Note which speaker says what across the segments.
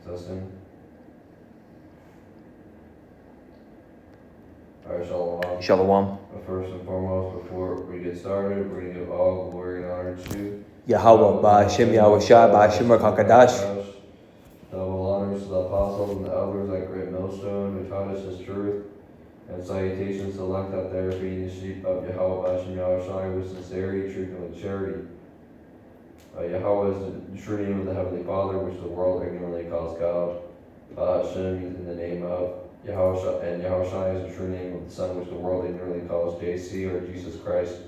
Speaker 1: Testing. Alright, Shalom.
Speaker 2: Shalom.
Speaker 1: But first and foremost, before we get started, we're going to give all glory and honor to
Speaker 2: Yahweh, Ba'ashem Yahushua, Ba'ashem HaKadosh.
Speaker 1: Double honors to the apostles and the elders at Great Millstone who taught us His truth, and salutations to elect out there being the sheep of Yahweh, Ba'ashem Yahushua, with sincerity, truth, and with charity. Yahweh is the true name of the Heavenly Father, which the world ignorantly calls God. Ba'ashem is in the name of Yahushua, and Yahushua is the true name of the Son, which the world ignorantly calls JC, or Jesus Christ.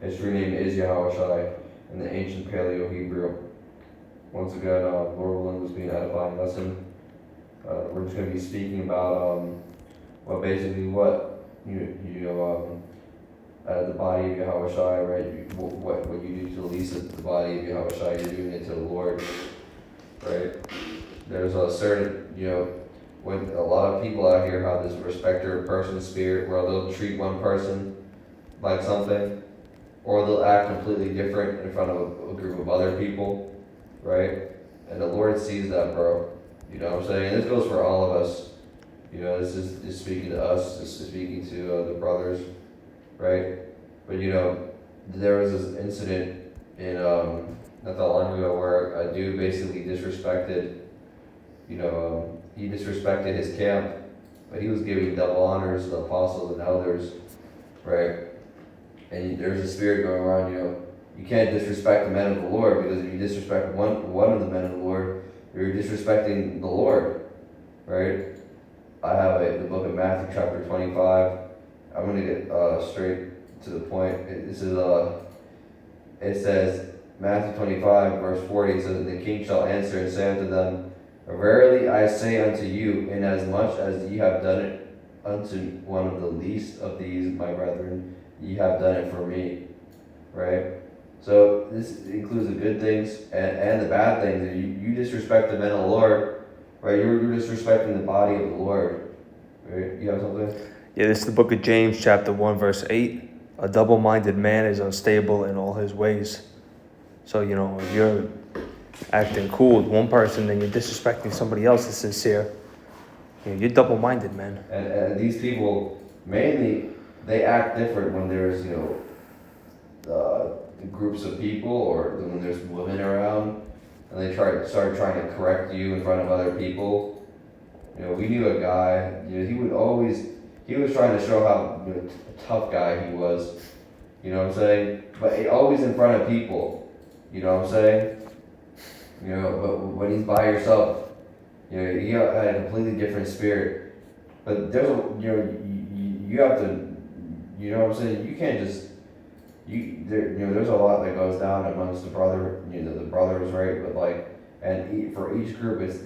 Speaker 1: His true name is Yahushua in the ancient Paleo-Hebrew. Once again, Lord willing, this being an edifying lesson. We're just going to be speaking about the body of Yahushua, right? What you do to the least of the body of Yahushua, you're doing it to the Lord, right? There's a certain, when a lot of people out here have this respecter of person spirit, where they'll treat one person like something, or they'll act completely different in front of a group of other people, right? And the Lord sees that, bro. You know what I'm saying? And this goes for all of us. This is speaking to us. This is speaking to the brothers, right? But there was this incident in not that long ago where a dude basically disrespected. He disrespected his camp, but he was giving double honors to the apostles and elders, right? And there's a spirit going around, you can't disrespect the men of the Lord, because if you disrespect one of the men of the Lord, you're disrespecting the Lord, right? I have the book of Matthew chapter 25. I'm going to get straight to the point. It says, Matthew 25 verse 40, it says, "The king shall answer and say unto them, Verily I say unto you, inasmuch as ye have done it unto one of the least of these my brethren, ye have done it for me." Right? So this includes the good things and the bad things. You disrespect the men of the Lord, right? You're disrespecting the body of the Lord. Right? You have something?
Speaker 2: Yeah, this is the book of James, chapter 1, verse 8. A double-minded man is unstable in all his ways. So, if you're acting cool with one person and you're disrespecting somebody else that's sincere, you're double-minded, man.
Speaker 1: And these people, mainly, they act different when there's, groups of people, or when there's women around, and they start trying to correct you in front of other people. We knew a guy, he was trying to show how tough guy he was, you know what I'm saying? But always in front of people, you know what I'm saying? But when he's by yourself, he had a completely different spirit. But there's you have to, you know what I'm saying? You can't just, there's a lot that goes down amongst the the brothers, right? But and for each group, it's,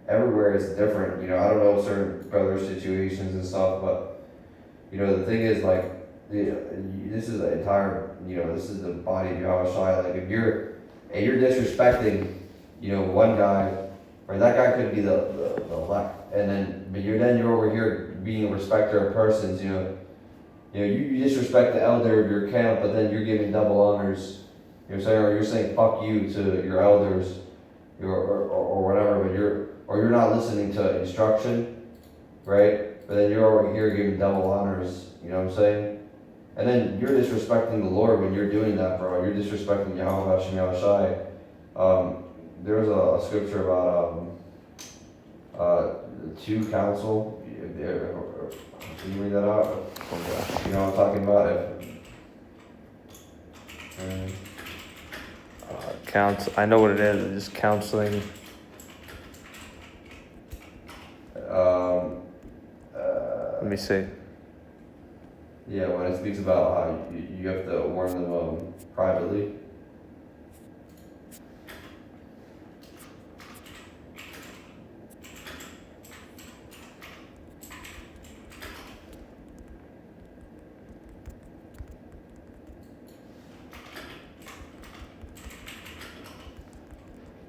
Speaker 1: everywhere is different. I don't know certain brother situations and stuff, but the thing is, this is the entire, this is the body of Yahushua. If you're disrespecting, one guy, right? That guy could be the left, but you're over here being a respecter of persons. You disrespect the elder of your camp, but then you're giving double honors. Or you're saying fuck you to your elders, or whatever. But you're not listening to instruction, right? But then you're over here giving double honors. You know what I'm saying? And then you're disrespecting the Lord when you're doing that, bro. You're disrespecting Yahweh Hashem Yahushai. There was a scripture about two counsel. Can you read that out? You know what I'm talking about?
Speaker 2: I know what it is. It's just counseling. Let me see.
Speaker 1: Yeah, when it speaks about how you have to warn them privately.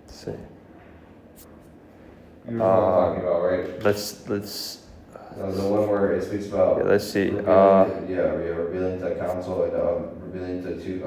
Speaker 2: Let's see.
Speaker 1: You know what I'm talking about, right?
Speaker 2: Let's.
Speaker 1: The one where it speaks about.
Speaker 2: Yeah, let's see.
Speaker 1: Revealing to counsel and revealing to two.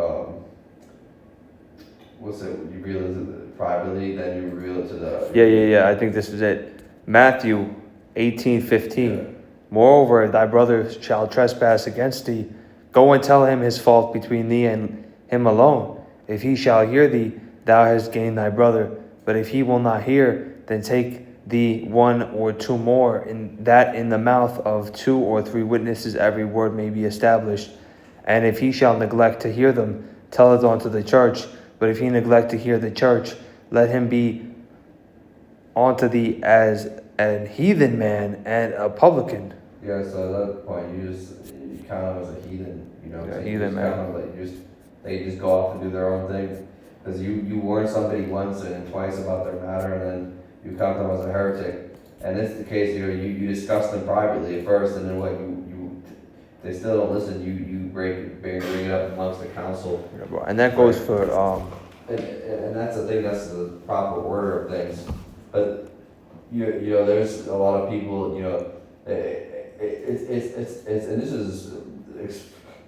Speaker 1: what's it? You reveal it privately, then you reveal it to the.
Speaker 2: Yeah. I think this is it. Matthew 18:15.
Speaker 1: Yeah.
Speaker 2: Moreover, if thy brother shall trespass against thee, go and tell him his fault between thee and him alone. If he shall hear thee, thou hast gained thy brother. But if he will not hear, then take thee one or two more, that in the mouth of 2 or 3 witnesses every word may be established. And if he shall neglect to hear them, tell it unto the church. But if he neglect to hear the church, let him be unto thee as an heathen man and a publican.
Speaker 1: Yeah, so at that point, you count them as a heathen,
Speaker 2: Yeah,
Speaker 1: so you
Speaker 2: heathen
Speaker 1: just
Speaker 2: man.
Speaker 1: count them like they just go off and do their own thing. Because you warn somebody once and twice about their matter, and then you count them as a heretic. And this is the case, you discuss them privately at first, and then what they still don't listen, you bring it up amongst the council.
Speaker 2: And that goes for
Speaker 1: And that's the thing, that's the proper order of things. But you know, there's a lot of people, it's and this is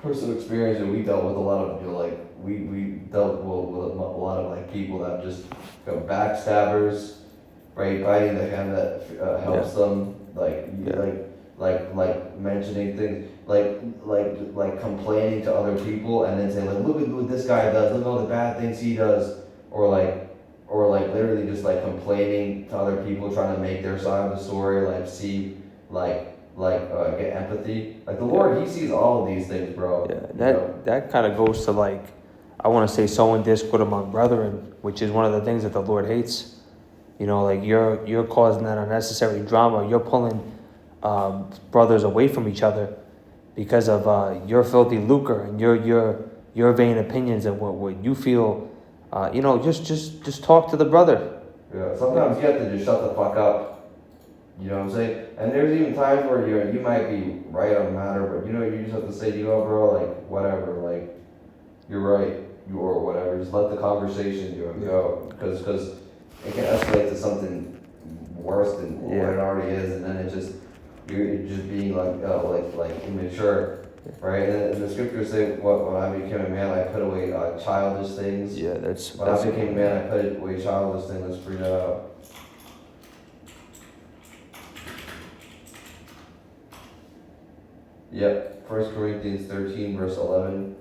Speaker 1: personal experience, and we dealt with a lot of, like we dealt with a lot of like people that just backstabbers, right? Biting the hand that helps them, like mentioning things, like complaining to other people, and then saying like, look at what this guy does, look at all the bad things he does, or literally just like complaining to other people, trying to make their side of the story, get empathy. Like the Lord, He sees all of these things, bro.
Speaker 2: Yeah, that kind of goes to like, I want to say, sowing discord among brethren, which is one of the things that the Lord hates. Like you're causing that unnecessary drama. You're pulling brothers away from each other because of your filthy lucre and your vain opinions and what you feel. Just talk to the brother.
Speaker 1: Yeah, sometimes you have to just shut the fuck up. You know what I'm saying? And there's even times where you might be right on the matter, but you just have to say, bro, like whatever, like you're right, or whatever. Just let the conversation go, because it can escalate to something worse than what it already is, and then you're just being like immature, right? And the scriptures say, when I became a man, I put away childish things.
Speaker 2: Yeah, that's.
Speaker 1: When I became a man, I put away childish things. Let's read that out. Yep, 1 Corinthians 13, verse 11.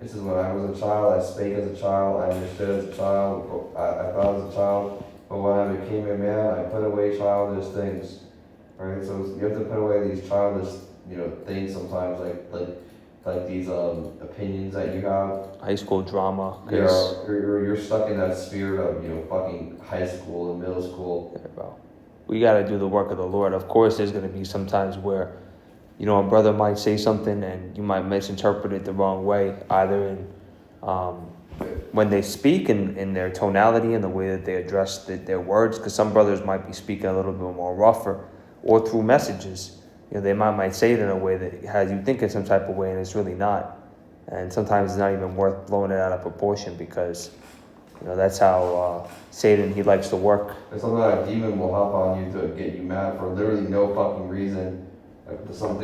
Speaker 1: It says, when I was a child, I spake as a child, I understood as a child, I thought as a child, but when I became a man, I put away childish things. Right? So you have to put away these childish, things sometimes, like these opinions that you have.
Speaker 2: High school drama.
Speaker 1: You're stuck in that spirit of, fucking high school and middle school.
Speaker 2: Yeah, bro. We got to do the work of the Lord. Of course, there's going to be some times where a brother might say something and you might misinterpret it the wrong way, either in when they speak in their tonality and the way that they address their words, because some brothers might be speaking a little bit more rougher, or through messages. They might say it in a way that has you thinking some type of way, and it's really not. And sometimes it's not even worth blowing it out of proportion, because that's how Satan, he likes to work.
Speaker 1: And sometimes a demon will hop on you to get you mad for literally no fucking reason. Like some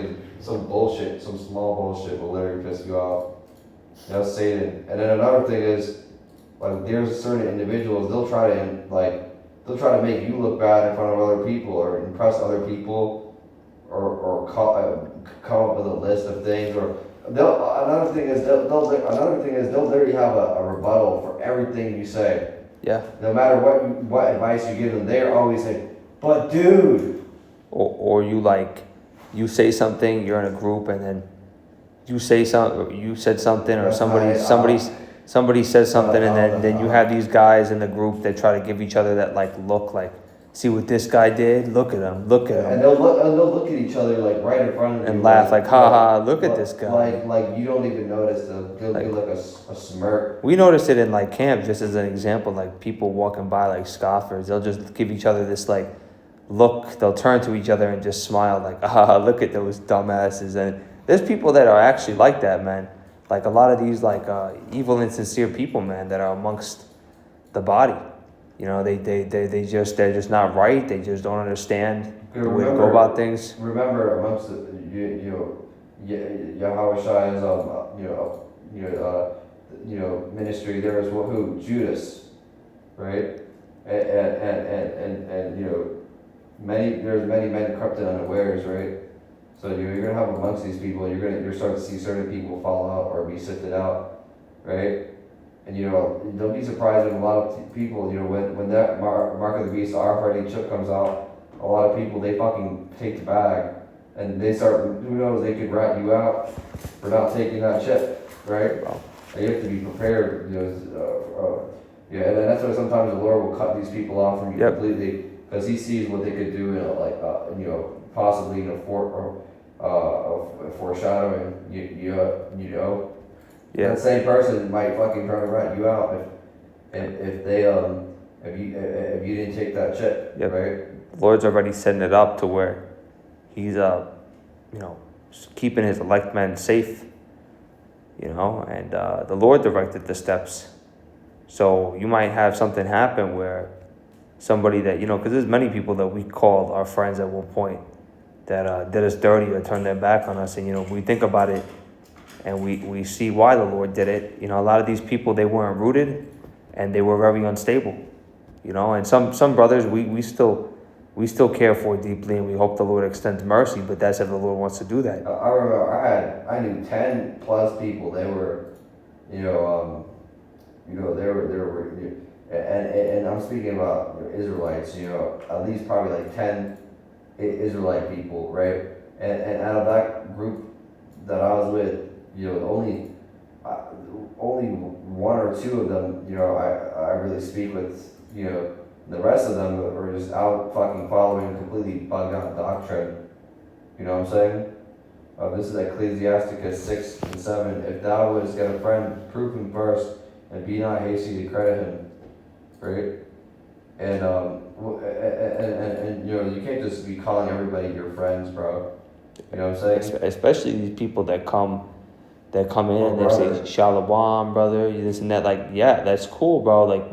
Speaker 1: bullshit, some small bullshit will literally piss you off. That's Satan. And then another thing is, like, there's certain individuals, they'll try to make you look bad in front of other people, or impress other people, or come up with a list of things. Or another thing is they'll literally have a rebuttal for everything you say.
Speaker 2: Yeah.
Speaker 1: No matter what advice you give them, they're always saying, "But dude."
Speaker 2: Or you say something, you're in a group, and then you said something, or somebody says something, and then you have these guys in the group that try to give each other that look, like, see what this guy did, look at him.
Speaker 1: And they'll look at each other like right in front of you
Speaker 2: and laugh like, ha ha, look at this guy.
Speaker 1: Like you don't even notice. They'll give like a smirk.
Speaker 2: We noticed it in camp, just as an example, like people walking by like scoffers, they'll just give each other this look. They'll turn to each other and just smile like, look at those dumbasses. And there's people that are actually like that, man. Like a lot of these evil, insincere people, man, that are amongst the body. They're just not right. They just don't understand the way to go about things.
Speaker 1: Remember, amongst Yahweh Shai is ministry, there was who? Judas, right? And there's many men corrupted unawares, right? So you're gonna have amongst these people, you're starting to see certain people fall out or be sifted out, right? And don't be surprised when a lot of people, when that Mark of the Beast RFID chip comes out, a lot of people, they fucking take the bag and they start, who knows, they could rat you out for not taking that chip, right?
Speaker 2: Wow.
Speaker 1: And you have to be prepared, yeah, and that's why sometimes the Lord will cut these people off from you completely, because He sees what they could do possibly in a foreshadowing,
Speaker 2: Yeah.
Speaker 1: That same person might fucking try to rat you out if you didn't take that chip,
Speaker 2: Yep.
Speaker 1: right?
Speaker 2: The Lord's already setting it up to where He's keeping His elect men safe, and the Lord directed the steps. So you might have something happen where somebody that, because there's many people that we called our friends at one point that did us dirty or turned their back on us. And, we think about it and we see why the Lord did it. A lot of these people, they weren't rooted and they were very unstable, and some brothers we still care for deeply, and we hope the Lord extends mercy, but that's if the Lord wants to do that.
Speaker 1: I remember I knew 10 plus people. They were, they were, and I'm speaking about Israelites. At least probably like 10 Israelite people, right? And out of that group that I was with, only one or two of them, I really speak with, the rest of them are just out fucking following completely bugged out doctrine. You know what I'm saying? This is Ecclesiasticus 6 and 7. If thou wouldst get a friend, prove him first, and be not hasty to credit him. Right? And you can't just be calling everybody your friends, bro. You know what I'm saying?
Speaker 2: Especially these people that come in and they
Speaker 1: brother.
Speaker 2: say Shalom, brother, this and that. Like, yeah, that's cool, bro. Like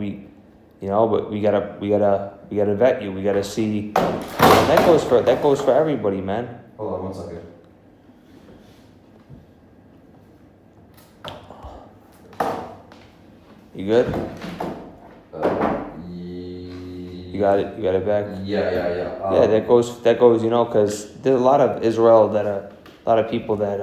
Speaker 2: but we gotta vet you. We gotta see. That goes for everybody, man.
Speaker 1: Hold on 1 second.
Speaker 2: You good? You got it. You got it back.
Speaker 1: Yeah.
Speaker 2: Yeah, that goes. Because there's a lot of Israel a lot of people that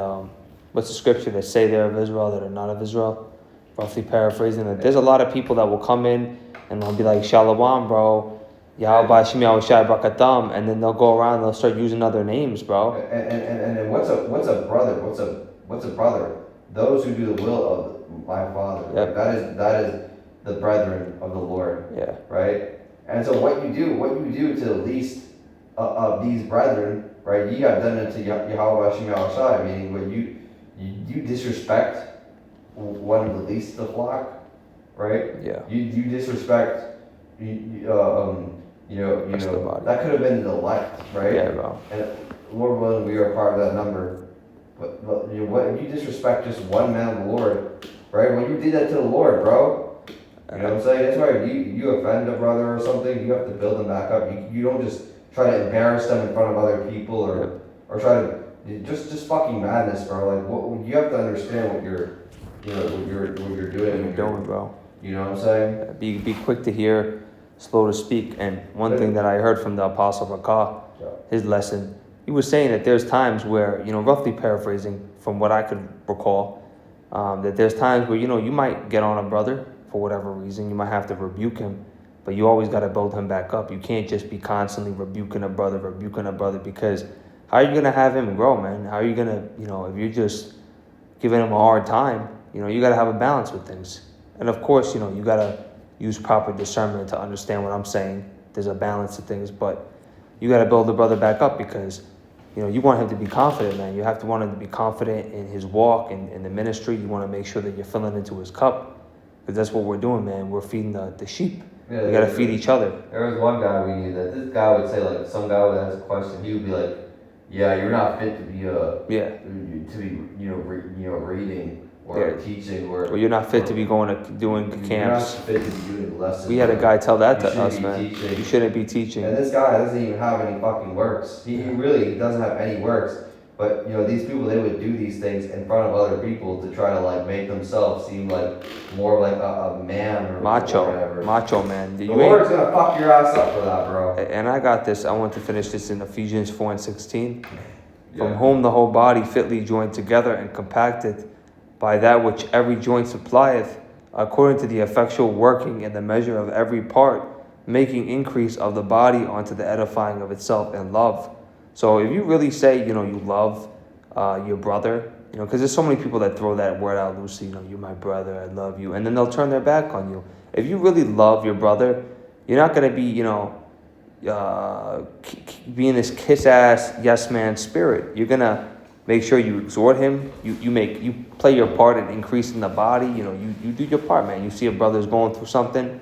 Speaker 2: what's the scripture that say they're of Israel that are not of Israel? Roughly paraphrasing that. There's a lot of people that will come in and they'll be like Shalom, bro. Yahweh Shemi Awashai Brakatam, and then they'll go around and they'll start using other names, bro.
Speaker 1: And what's a brother? What's a brother? Those who do the will of my Father.
Speaker 2: Yep.
Speaker 1: That is the brethren of the Lord.
Speaker 2: Yeah.
Speaker 1: Right? And so what you do to the least of these brethren, right? You got done into Yahweh Shemi Awashai, meaning when you disrespect one of the least of the flock, right?
Speaker 2: Yeah.
Speaker 1: You disrespect that could have been the elect, right?
Speaker 2: Yeah, bro.
Speaker 1: And Lord willing, we are part of that number. But if you disrespect just one man of the Lord, right? When you did that to the Lord, bro, you know what I'm saying? That's why you offend a brother or something, you have to build them back up. You don't just try to embarrass them in front of other people or try to just fucking madness, bro. Like you have to understand what you're doing.
Speaker 2: You're doing, bro.
Speaker 1: You know what I'm saying?
Speaker 2: Be quick to hear, slow to speak. And one thing that I heard from the Apostle Rakah, his lesson, he was saying that there's times where, roughly paraphrasing from what I could recall, that there's times where, you might get on a brother for whatever reason. You might have to rebuke him, but you always got to build him back up. You can't just be constantly rebuking a brother, because how are you going to have him grow, man? How are you going to, if you're just giving him a hard time, you got to have a balance with things. And of course, you got to use proper discernment to understand what I'm saying. There's a balance to things, but you got to build the brother back up because, you want him to be confident, man. You have to want him to be confident in his walk and in the ministry. You want to make sure that you're filling into his cup because that's what we're doing, man. We're feeding the sheep.
Speaker 1: Yeah,
Speaker 2: we got to feed each other.
Speaker 1: There was one guy we knew that this guy would say, like, some guy would ask a question, he would be like, yeah, you're not fit to be reading or teaching or
Speaker 2: you're not fit to be doing camps.
Speaker 1: You're not fit to be doing lessons.
Speaker 2: We had a guy tell that to us, man. You shouldn't be teaching.
Speaker 1: And this guy doesn't even have any fucking works. He really doesn't have any works. But these people, they would do these things in front of other people to try to like make themselves seem like more like a man or whatever.
Speaker 2: Macho man.
Speaker 1: The Lord's gonna fuck your ass up for that, bro.
Speaker 2: And I got this. I want to finish this in Ephesians 4:16. From whom the whole body fitly joined together and compacted by that which every joint supplieth, according to the effectual working in the measure of every part, making increase of the body unto the edifying of itself in love. So if you really say, you love your brother, because there's so many people that throw that word out loosely, you're my brother, I love you, and then they'll turn their back on you. If you really love your brother, you're not going to be, being this kiss-ass, yes-man spirit. You're going to make sure you exhort him. You play your part in increasing the body. You do your part, man. You see a brother's going through something,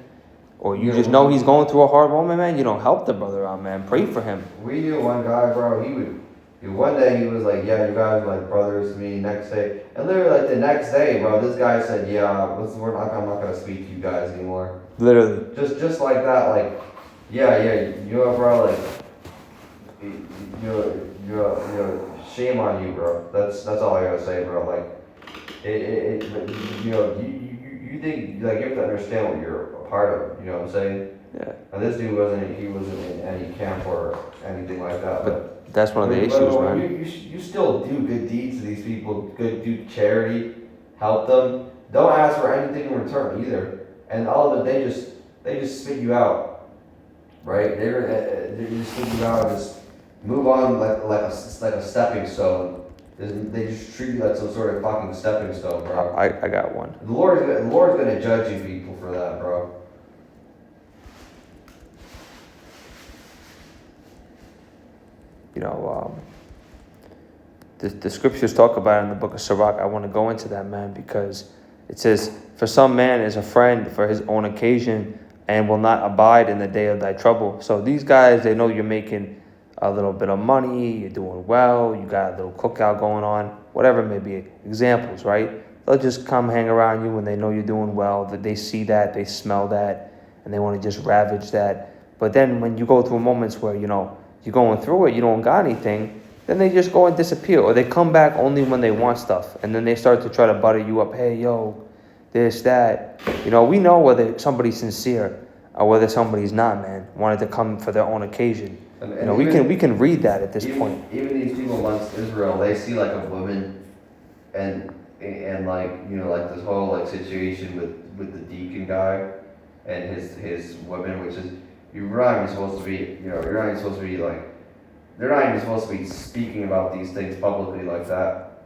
Speaker 2: or you just know he's going through a hard moment, man, help the brother out, man. Pray for him.
Speaker 1: We knew one guy, bro, one day he was like, yeah, you guys are like brothers to me. Next day, and literally like the next day, bro, this guy said, yeah, I'm not gonna speak to you guys anymore.
Speaker 2: Literally.
Speaker 1: Just like that, like, yeah, bro, like, shame on you, bro. That's all I gotta say, bro. Like, you think, like, you have to understand what you're a part of, you know what I'm saying?
Speaker 2: Yeah.
Speaker 1: And this dude wasn't in any camp or anything like that.
Speaker 2: But that's one of the issues, man.
Speaker 1: You still do good deeds to these people, do charity, help them. Don't ask for anything in return either. And all of it, they just spit you out, right? They just spit you out and just move on like a stepping stone. They just treat you like some sort of fucking stepping stone, bro.
Speaker 2: I got one.
Speaker 1: The Lord's gonna judge you people for that, bro.
Speaker 2: The scriptures talk about it in the book of Sirach. I want to go into that, man, because it says, for some man is a friend for his own occasion and will not abide in the day of thy trouble. So these guys, they know you're making a little bit of money, you're doing well, you got a little cookout going on, whatever it may be. Examples, right? They'll just come hang around you when they know you're doing well, that they see that, they smell that, and they want to just ravage that. But then when you go through moments where, you're going through it, you don't got anything, then they just go and disappear, or they come back only when they want stuff, and then they start to try to butter you up. Hey, yo, this, that. We know whether somebody's sincere or whether somebody's not, man. Wanted to come for their own occasion. And we can read that at this point.
Speaker 1: Even these people amongst Israel, they see like a woman, and like like this whole like situation with the deacon guy and his woman, which is you're not even supposed to be like. They're not even supposed to be speaking about these things publicly like that.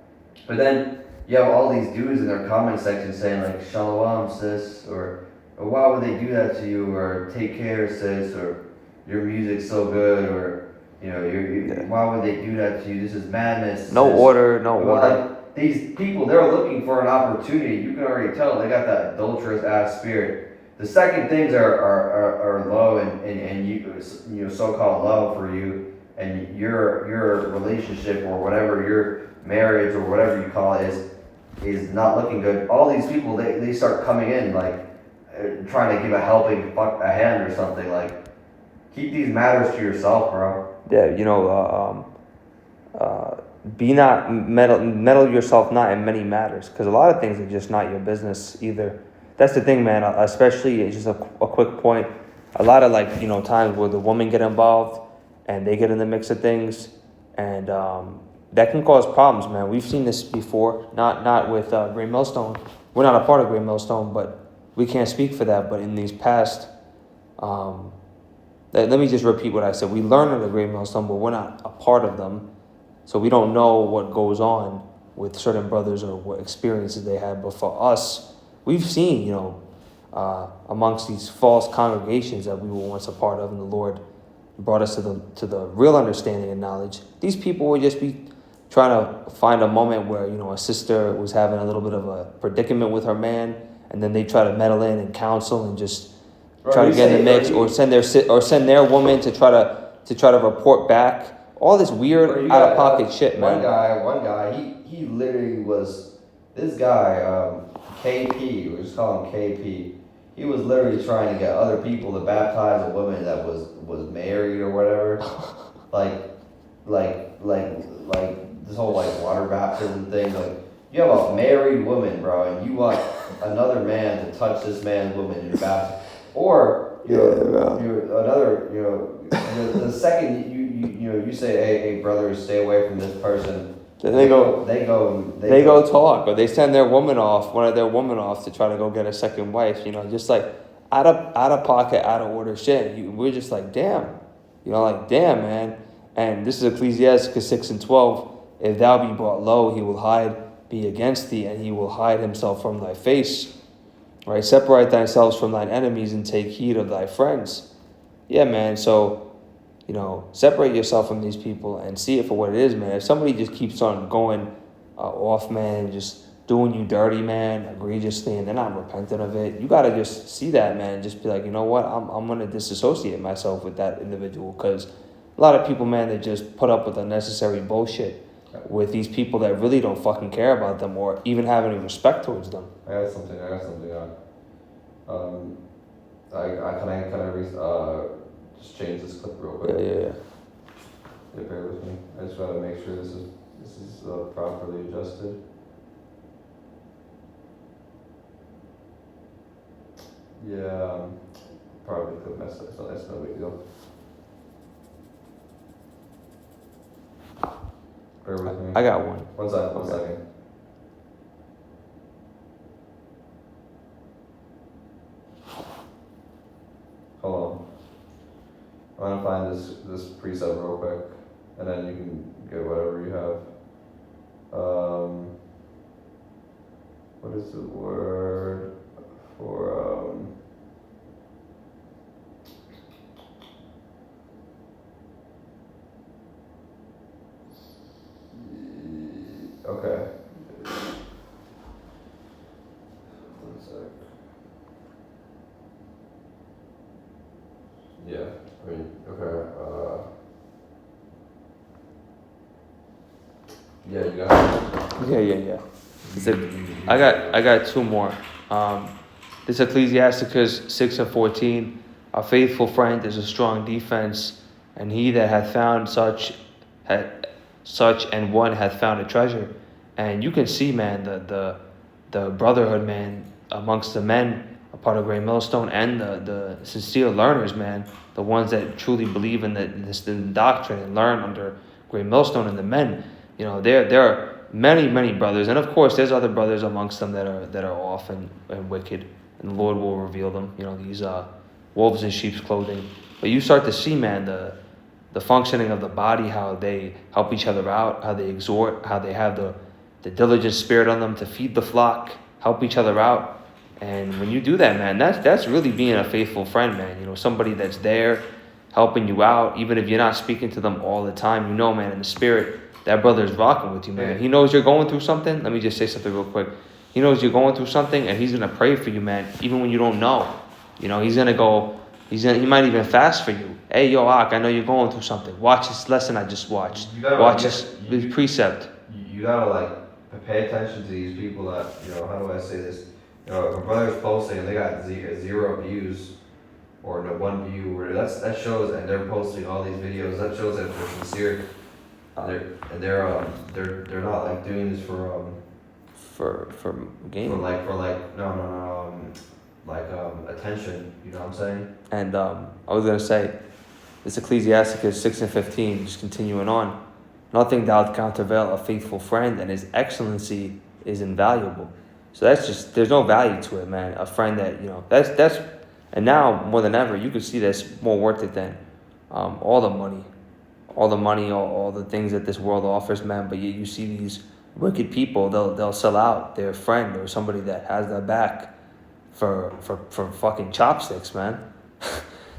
Speaker 1: But then you have all these dudes in their comment section saying like, "Shalom, sis," or "Why would they do that to you?" or "Take care, sis," or "Your music's so good," or "Why would they do that to you? This is madness."
Speaker 2: No
Speaker 1: sis.
Speaker 2: order.
Speaker 1: Like, these people, they're looking for an opportunity. You can already tell they got that adulterous ass spirit. The second things are low and you so-called love for you. And your relationship or whatever, your marriage or whatever you call it is not looking good. All these people, they start coming in like trying to give a helping hand or something. Like, keep these matters to yourself, bro.
Speaker 2: Yeah, be not meddle yourself not in many matters, because a lot of things are just not your business either. That's the thing, man. Especially, it's just a quick point. A lot of times where the women get involved and they get in the mix of things, and that can cause problems, man. We've seen this before, not with Great Millstone. We're not a part of Great Millstone, but we can't speak for that. But in these past, let me just repeat what I said. We learn of the Great Millstone, but we're not a part of them, so we don't know what goes on with certain brothers or what experiences they had. But for us, we've seen, amongst these false congregations that we were once a part of, and the Lord brought us to the real understanding and knowledge. These people would just be trying to find a moment where a sister was having a little bit of a predicament with her man, and then they try to meddle in and counsel and just try to get in the mix, or send their woman to try to report back. All this weird out of pocket shit, man.
Speaker 1: One guy, he literally was this guy, KP. We just call him KP. He was literally trying to get other people to baptize a woman that was married or whatever. like this whole like water baptism thing. Like you have a married woman, bro, and you want another man to touch this man's woman in your baptism, or another the second you say, hey brother, stay away from this person.
Speaker 2: Then they go talk, or they send their woman off, one of their women off to try to go get a second wife. Just like out of pocket, out of order shit. We're just like, damn, damn, man. And this is Ecclesiastes 6:12. If thou be brought low, he will be against thee, and he will hide himself from thy face. Right? Separate thyself from thine enemies and take heed of thy friends. Yeah, man. So, separate yourself from these people and see it for what it is, man. If somebody just keeps on going off, man, just doing you dirty, man, egregiously, and they're not repentant of it, you got to just see that, man. Just be like, you know what? I'm going to disassociate myself with that individual, because a lot of people, man, they just put up with unnecessary bullshit with these people that really don't fucking care about them or even have any respect towards them.
Speaker 1: I got something on. Just change this clip real quick.
Speaker 2: Yeah.
Speaker 1: Bear with me. I just gotta make sure this is properly adjusted. Yeah, probably could mess up, so that's no big deal. Bear with me.
Speaker 2: I got one.
Speaker 1: One second. Hold on. I'm gonna find this preset real quick, and then you can get whatever you have. What is the word for okay. One sec. Yeah. Okay. Yeah, you got it.
Speaker 2: Yeah. I got two more. This Ecclesiasticus 6:14. A faithful friend is a strong defense, and he that hath found such and one hath found a treasure. And you can see, man, the brotherhood, man, amongst the men, a part of Great Millstone, and the sincere learners, man, the ones that truly believe in the doctrine and learn under Great Millstone, and the men, there are many brothers, and of course there's other brothers amongst them that are off and wicked, and the Lord will reveal them. These wolves in sheep's clothing. But you start to see, man, the functioning of the body, how they help each other out, how they exhort, how they have the diligent spirit on them to feed the flock, help each other out. And when you do that, man, that's really being a faithful friend, man. Somebody that's there helping you out, even if you're not speaking to them all the time. Man, in the spirit, that brother's rocking with you, man. He knows you're going through something. Let me just say something real quick. He knows you're going through something, and he's gonna pray for you, man, even when you don't know. He's gonna go. He might even fast for you. Hey, yo, Ak, I know you're going through something. Watch this lesson I just watched. Watch this precept.
Speaker 1: You gotta pay attention to these people that how do I say this? If a brother's posting and they got zero views or no one view, or that shows, and they're posting all these videos. That shows that they're sincere. They're not doing this for
Speaker 2: gain.
Speaker 1: Attention. You know what I'm saying?
Speaker 2: And I was gonna say, this Ecclesiasticus 6:15, just continuing on. Nothing doth countervail a faithful friend, and his excellency is invaluable. So there's no value to it, man. A friend that, that's, and now more than ever, you can see that's more worth it than all the money, all the things that this world offers, man. But you see these wicked people, they'll sell out their friend or somebody that has their back for fucking chopsticks, man.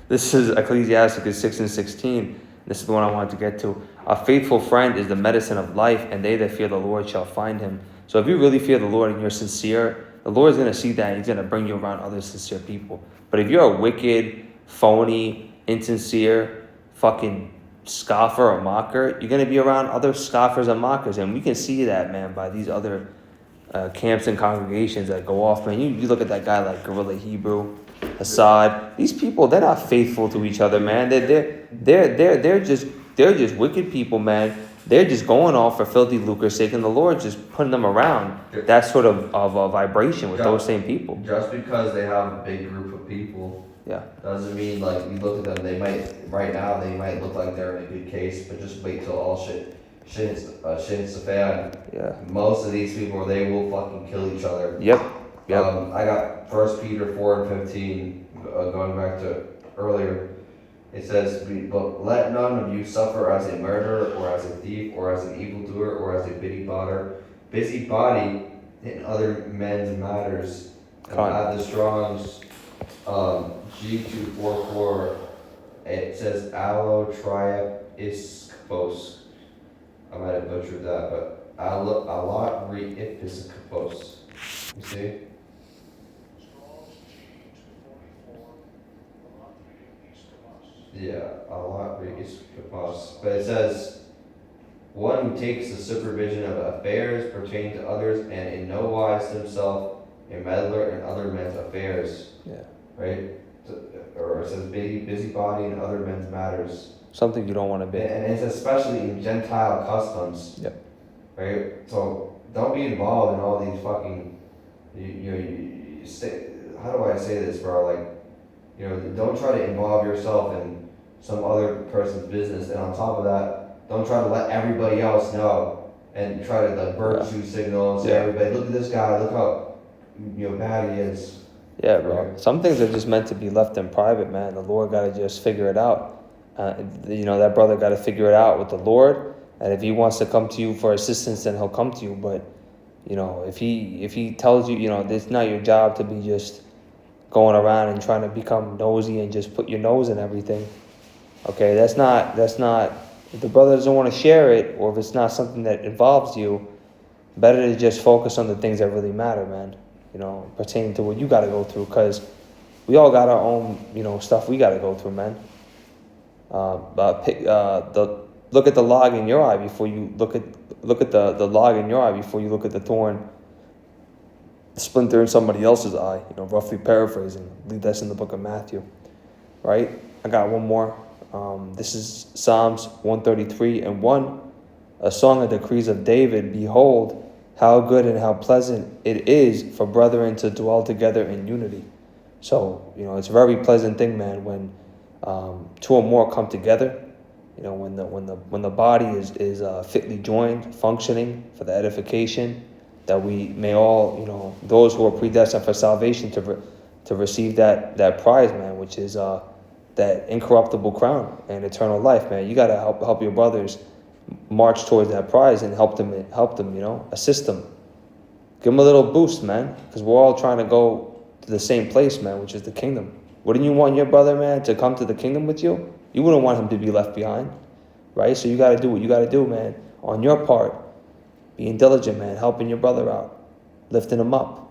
Speaker 2: This is Ecclesiasticus 6:16. This is the one I wanted to get to. A faithful friend is the medicine of life, and they that fear the Lord shall find him. So if you really fear the Lord and you're sincere, the Lord's going to see that, and he's going to bring you around other sincere people. But if you're a wicked, phony, insincere, fucking scoffer or mocker, you're going to be around other scoffers and mockers. And we can see that, man, by these other camps and congregations that go off, man. You look at that guy like Gorilla Hebrew, Assad. These people, they're not faithful to each other, man. They're just wicked people, man. they're just going off for filthy lucre's sake, and the Lord's just putting them around that sort of a vibration with those same people.
Speaker 1: Just because they have a big group of people,
Speaker 2: Yeah.
Speaker 1: doesn't mean like you look at them. They might right now they might look like they're in a good case, but just wait till all shit hits the fan.
Speaker 2: Yeah.
Speaker 1: Most of these people, they will fucking kill each other.
Speaker 2: Yep. Yep.
Speaker 1: I got 1 Peter 4:15, going back to earlier. It says, "But let none of you suffer as a murderer, or as a thief, or as an evildoer, or as a busybody in other men's matters." And add the Strong's G244. It says allo triapiskopos. I might have butchered that, but allo re-episkopos. You see? Yeah, a lot is capaz. But it says, one who takes the supervision of affairs pertaining to others and in no wise himself a meddler in other men's affairs.
Speaker 2: Yeah.
Speaker 1: Right? Or it says busybody in other men's matters.
Speaker 2: Something you don't want to be.
Speaker 1: And it's especially in Gentile customs.
Speaker 2: Yep.
Speaker 1: Right? So don't be involved in all these fucking, how do I say this, bro? Like, don't try to involve yourself in some other person's business, and on top of that, don't try to let everybody else know and try to like virtue signal and say, everybody, look at this guy, look how bad he is.
Speaker 2: Yeah, bro. Some things are just meant to be left in private, man. The Lord got to just figure it out. That brother got to figure it out with the Lord, and if he wants to come to you for assistance, then he'll come to you. But if he tells you, it's not your job to be just going around and trying to become nosy and just put your nose in everything. Okay, that's not, if the brother doesn't want to share it, or if it's not something that involves you, better to just focus on the things that really matter, man, pertaining to what you got to go through, because we all got our own, stuff we got to go through, man. Look at the log in your eye before you look at the log in your eye before you look at the thorn splinter in somebody else's eye, roughly paraphrasing. I believe that's in the book of Matthew, right? I got one more. This is Psalms 133:1, a song of decrees of David. Behold, how good and how pleasant it is for brethren to dwell together in unity. So, it's a very pleasant thing, man, when two or more come together. When the body is fitly joined, functioning for the edification, that we may all, those who are predestined for salvation to receive that prize, man, which is that incorruptible crown and eternal life, man. You got to help your brothers march towards that prize and help them, assist them. Give them a little boost, man, because we're all trying to go to the same place, man, which is the kingdom. Wouldn't you want your brother, man, to come to the kingdom with you? You wouldn't want him to be left behind, right? So you got to do what you got to do, man, on your part. Being diligent, man, helping your brother out, lifting him up.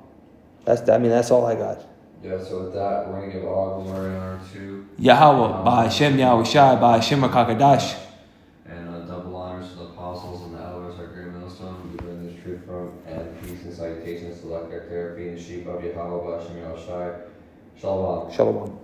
Speaker 2: That's all I got.
Speaker 1: Yeah, so with that, we're going to give all glory and honor to
Speaker 2: Yahweh, by Hashem Yahweh Shai, by Hashem HaKadosh.
Speaker 1: And double honors to the apostles and the elders, our great millstone, who we bring this truth from, and peace and salutations to Lekar Therapy and the sheep of Yahweh, by Hashem Yahweh Shai. Shalom.
Speaker 2: Shalom.